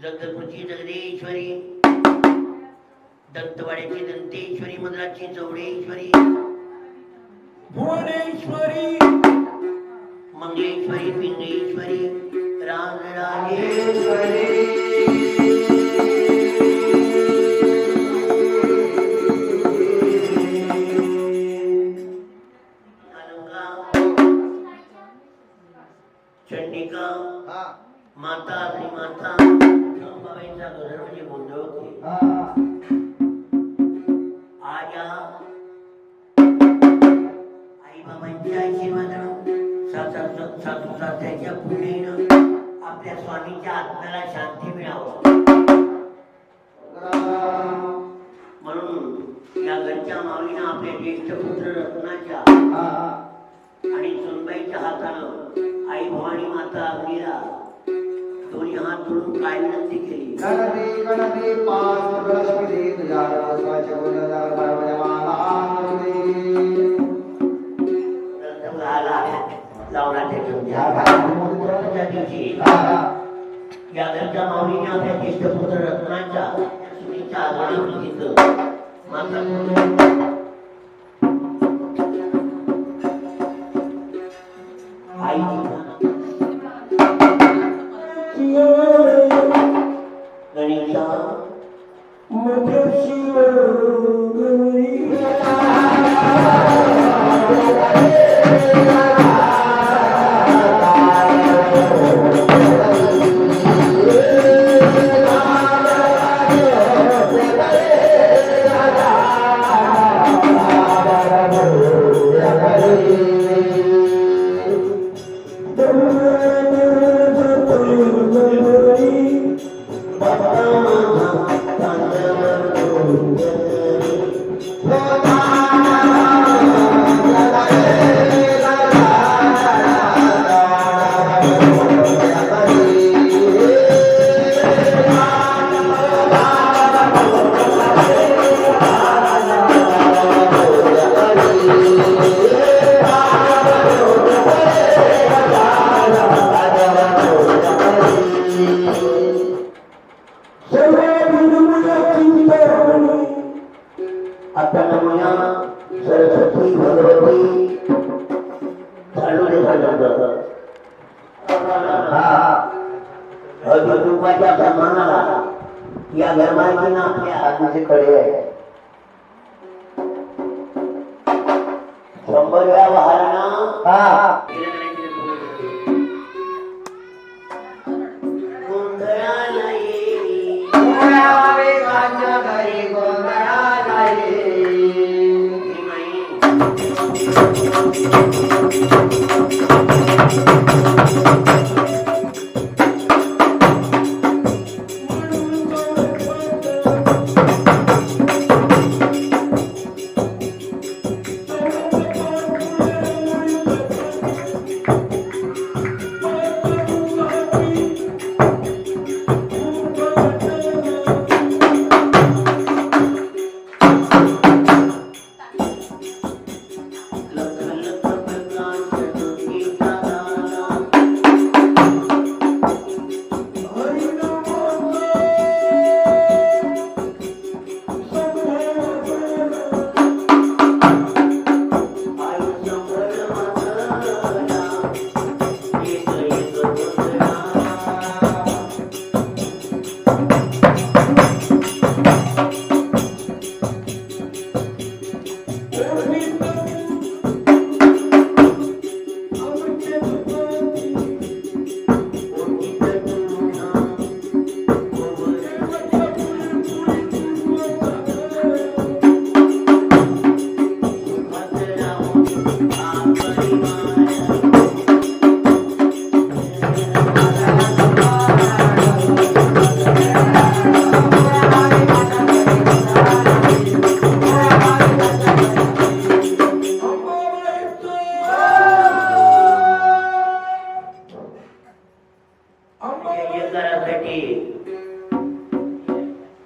जगदपुरची जगदेश्वरी, दंतवाड्याची दंतेश्वरी, मद्रासची चौडेश्वरी, भुवनेश्वरी, मंगलेश्वरी, पिंगेश्वरी, राजराजेश्वरी, चंडिका, माता आणि माता अंबाबाईचा घर म्हणजे गोंधळ होते. आज आई बाबांच्या आशीर्वादानं सासू सासऱ्याच्या पुण्यानं आपल्या स्वामीच्या आत्म्याला शांती मिळावं म्हणून या घरच्या माऊलीनं आपल्या ज्येष्ठ पुत्र रत्नाच्या आणि सुनबाईच्या हातानं आई भवानी माता अग्नीला दोन्ही हात जोडून काय विनंती केली. गणपती गणपती पाच गणपती तुझ्या वाचवाचे गुण लावला ठेवून त्या दिवशी या घरच्या माऊलीने आपल्या ज्येष्ठ पुत्र रत्नाच्या सुनीच्या आगमनावर घेतलं. माता आई गणेशा सरस्वती भगवती तुपाच्या सन्मानाला या गरमाईनं आपल्या हाताचे कडे आहे. 100 वेळा वहारानं गोंधळाला येई गोंधळाला येई.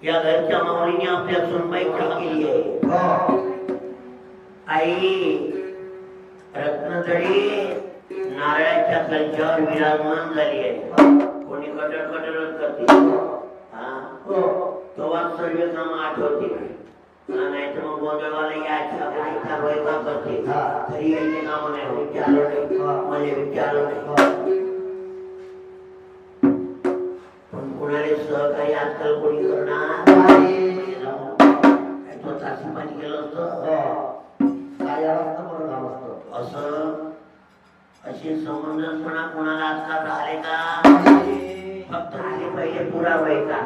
या घरच्या माऊलीने आपल्या सुनबाई केली आहे. आई रत्नजडी नारळाच्या कलशावर विराजमान झाली आहे. कोणी कटर कटरच करते तेव्हा सर्व काम आठवते नाही तर मग गोंधळवाला यायचा करते तरी यायचे काम नाही. विचारलं नाही म्हणजे विचारलं नाही. कुणाला सहकारी आजकाल कोणी करणार तासी पाणी केलं असतं असं असे संबंधपणा कोणाला आजकाल राहिले का? फक्त आले पहिले पुरा व्हायचा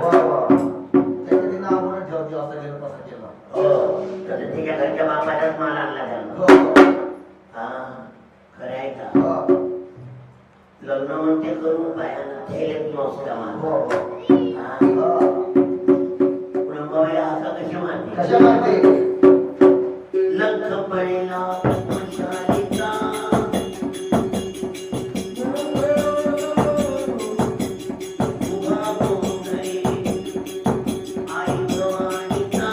त्याच्या घरच्या बापाच्याच माल आणला त्याला. हा खरं आहे का? लग्न म्हणते करून पायानं थैलेत नसता पुरणबाईला हाका कशा मारते लख पडेला पद्मशालीचा उभा गोंधळी आई भवानीचा.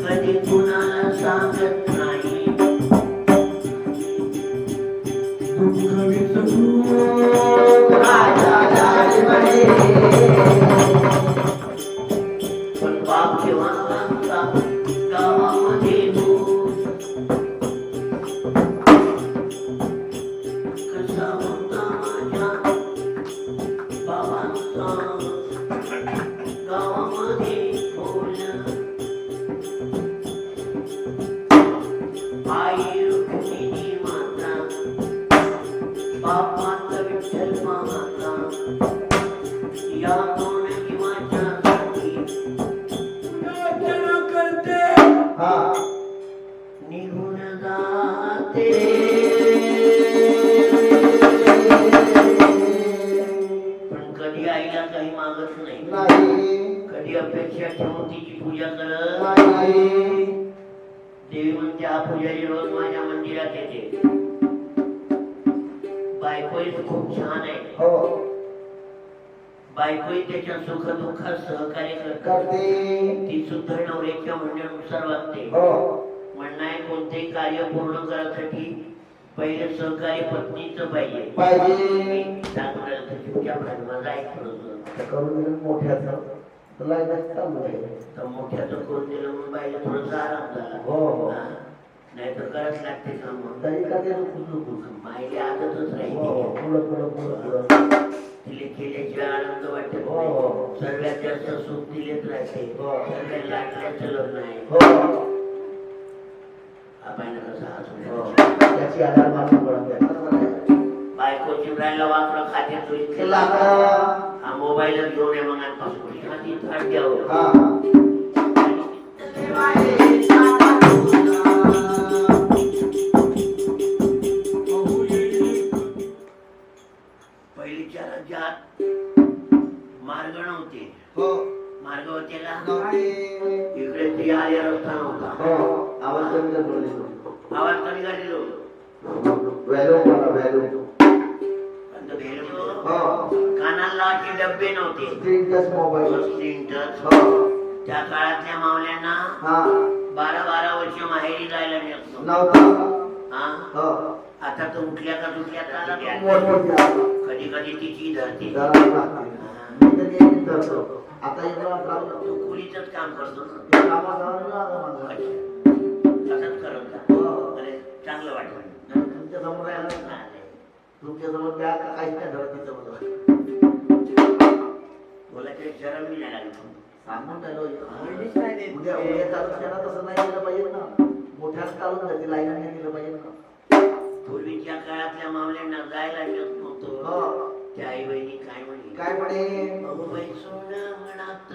कधी कुणाला सांगत नाही पण बाप जेव्हा सांगता गावामध्ये कसा होता माझ्या बाबांचा गावामध्ये आई रुक्मिणी माता बापाचा विठ्ठल माता या दोन जीवांच्यासाठी प्रार्थना करते निघून जाते पण कधी आईला काही मागत नाही कधी अपेक्षा ठेवून तिची पूजा करत नाही देवी म्हणते हा पुजारी रोज माझ्या मंदिरात येते बायकोही खूप छान आहे बायकोही त्याच्या सुख दुःखात सहकार्य करते ती सुद्धा नवऱ्याच्या म्हणण्यानुसार वागते म्हणणं आहे कोणतेही कार्य पूर्ण करण्यासाठी पहिले सहकार्य पत्नीच पाहिजे माझा ऐक मोठ्याचं करून दिलं म्हणून बाईला थोडंसं आराम झाला नाही तर करायच लागते काम बाईला आदतच राहिली तिला केल्याची आनंद वाटत सगळ्यात जास्त सुख दिलेच राहते सगळ्यात लाटल्याचं लग्न आहे बायको चिमरायला वापरा खाते हा मोबाईल घेऊन ये मग पहिलीच्या राज्यात मार्ग नव्हते मार्ग होते का इकडे ते आले रस्ता नव्हता आवाज कमी काढलेलो कानाला डब्बे नव्हते त्या काळातल्या मावल्यांना 12-12 वर्ष माहेरी जायला मिळत आता तर उठल्या का दुसऱ्या कधी कधी तिची धरते तू कुलीच काम करतो तसंच करत चांगलं वाटत तुमच्या समोर तुमच्या समोर त्या काहीच नाही धरत बोला ते शरम मी नाही लागली सांगून उद्या चालू केला तसं नाही केलं पाहिजे ना मोठ्याच चालून जाते लाईनाने केलं पाहिजे ना पूर्वीच्या काळातल्या मावल्यांना जायला मिळत नव्हतं त्या आई बहिणी काय म्हणे सोनं म्हणत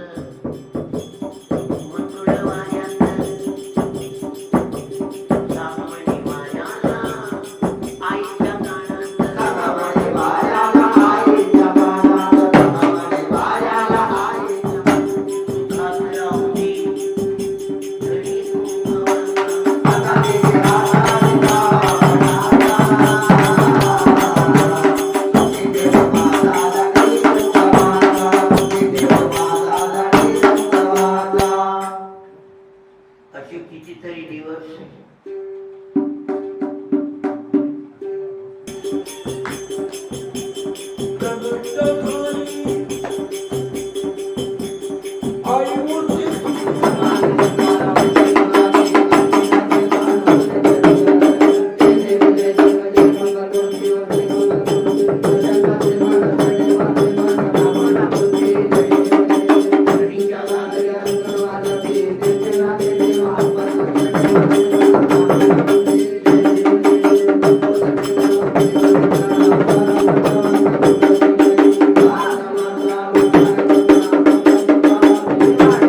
कितीतरी दिवस पाणी